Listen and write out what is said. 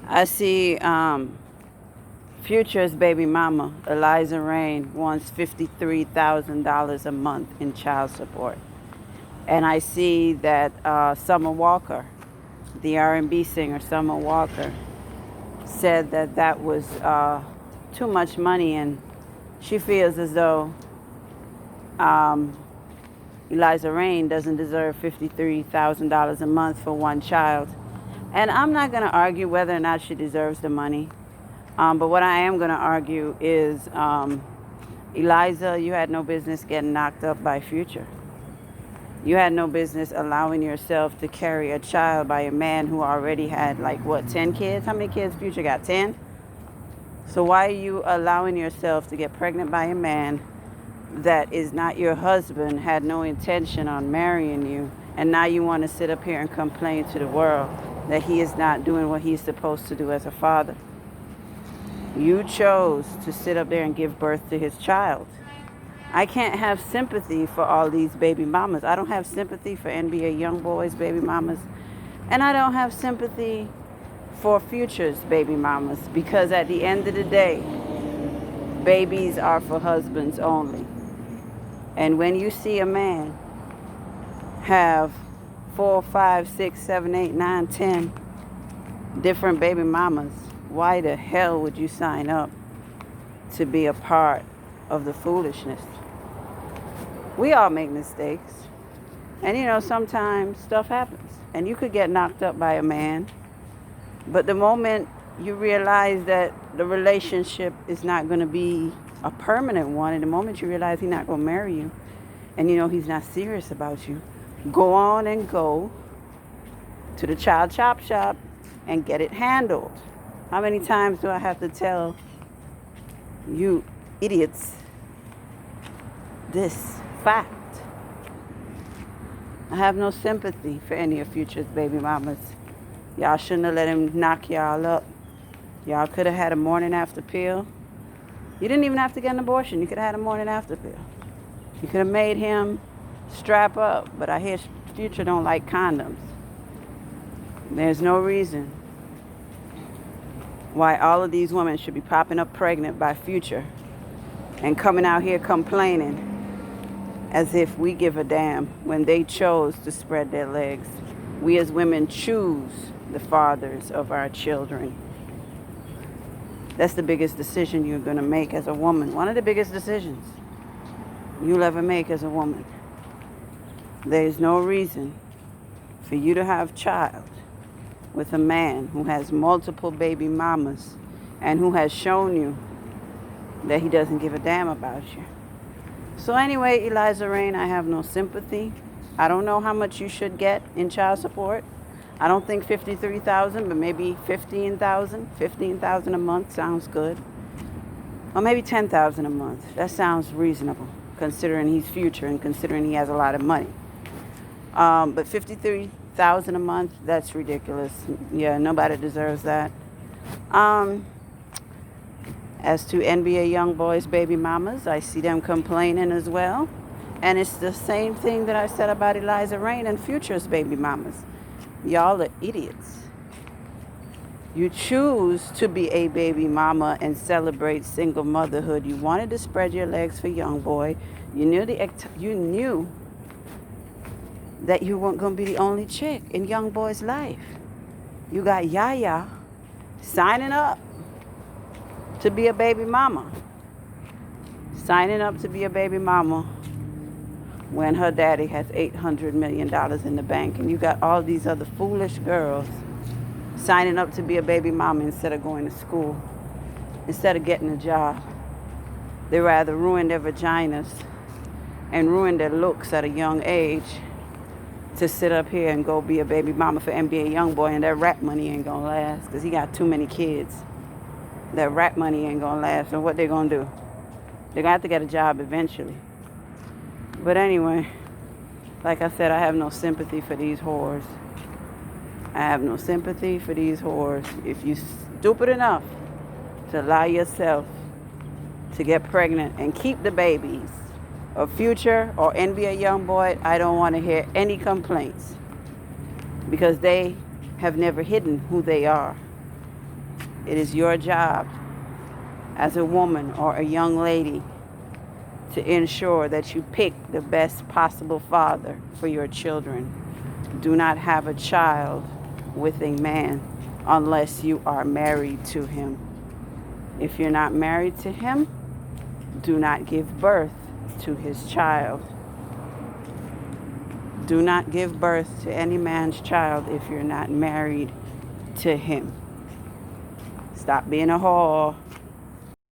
I see Future's baby mama, Eliza Rain, wants $53,000 a month in child support. And I see that Summer Walker, the R&B singer Summer Walker, said that that was too much money, and she feels as though um, Eliza Rain doesn't deserve $53,000 a month for one child. And I'm not going to argue whether or not she deserves the money. But what I am going to argue is, Eliza, you had no business getting knocked up by Future. You had no business allowing yourself to carry a child by a man who already had, like, what, 10 kids? How many kids Future got? 10? So why are you allowing yourself to get pregnant by a man that is not your husband, had no intention on marrying you, and now you want to sit up here and complain to the world that he is not doing what he's supposed to do as a father? You chose to sit up there and give birth to his child. I can't have sympathy for all these baby mamas. I don't have sympathy for NBA YoungBoy's baby mamas. And I don't have sympathy for Future's baby mamas, because at the end of the day, babies are for husbands only. And when you see a man have 4, 5, 6, 7, 8, 9, 10 different baby mamas, why the hell would you sign up to be a part of the foolishness? We all make mistakes. And sometimes stuff happens. And you could get knocked up by a man. But the moment you realize that the relationship is not going to be a permanent one, and the moment you realize he's not going to marry you, and he's not serious about you, go on and go to the child chop shop and get it handled. How many times do I have to tell you idiots this fact? I have no sympathy for any of Future's baby mamas. Y'all shouldn't have let him knock y'all up. Y'all could have had a morning after pill. You didn't even have to get an abortion. You could have had a morning after pill. You could have made him strap up. But I hear Future don't like condoms. There's no reason why all of these women should be popping up pregnant by Future and coming out here complaining as if we give a damn when they chose to spread their legs. We as women choose the fathers of our children. That's the biggest decision you're going to make as a woman. One of the biggest decisions you'll ever make as a woman. There's no reason for you to have a child with a man who has multiple baby mamas and who has shown you that he doesn't give a damn about you. So anyway, Eliza Rain, I have no sympathy. I don't know how much you should get in child support. I don't think 53,000, but maybe 15,000. 15,000 a month sounds good. Or maybe 10,000 a month. That sounds reasonable, considering he's Future and considering he has a lot of money. But 53,000 a month, that's ridiculous. Yeah, nobody deserves that. As to NBA YoungBoy's baby mamas, I see them complaining as well. And it's the same thing that I said about Eliza Rain and Future's baby mamas. Y'all are idiots. You choose to be a baby mama and celebrate single motherhood. You wanted to spread your legs for YoungBoy. You knew that you weren't going to be the only chick in YoungBoy's life. You got Yaya signing up to be a baby mama. Signing up to be a baby mama when her daddy has $800 million in the bank, and you got all these other foolish girls signing up to be a baby mama instead of going to school, instead of getting a job. They rather ruin their vaginas and ruin their looks at a young age to sit up here and go be a baby mama for NBA YoungBoy, and that rap money ain't gonna last because he got too many kids. That rap money ain't gonna last, and what they gonna do? They're gonna have to get a job eventually. But anyway, like I said, I have no sympathy for these whores. I have no sympathy for these whores. If you're stupid enough to allow yourself to get pregnant and keep the babies of Future or NBA YoungBoy, I don't want to hear any complaints, because they have never hidden who they are. It is your job as a woman or a young lady to ensure that you pick the best possible father for your children. Do not have a child with a man unless you are married to him. If you're not married to him, do not give birth to his child. Do not give birth to any man's child if you're not married to him. Stop being a whore.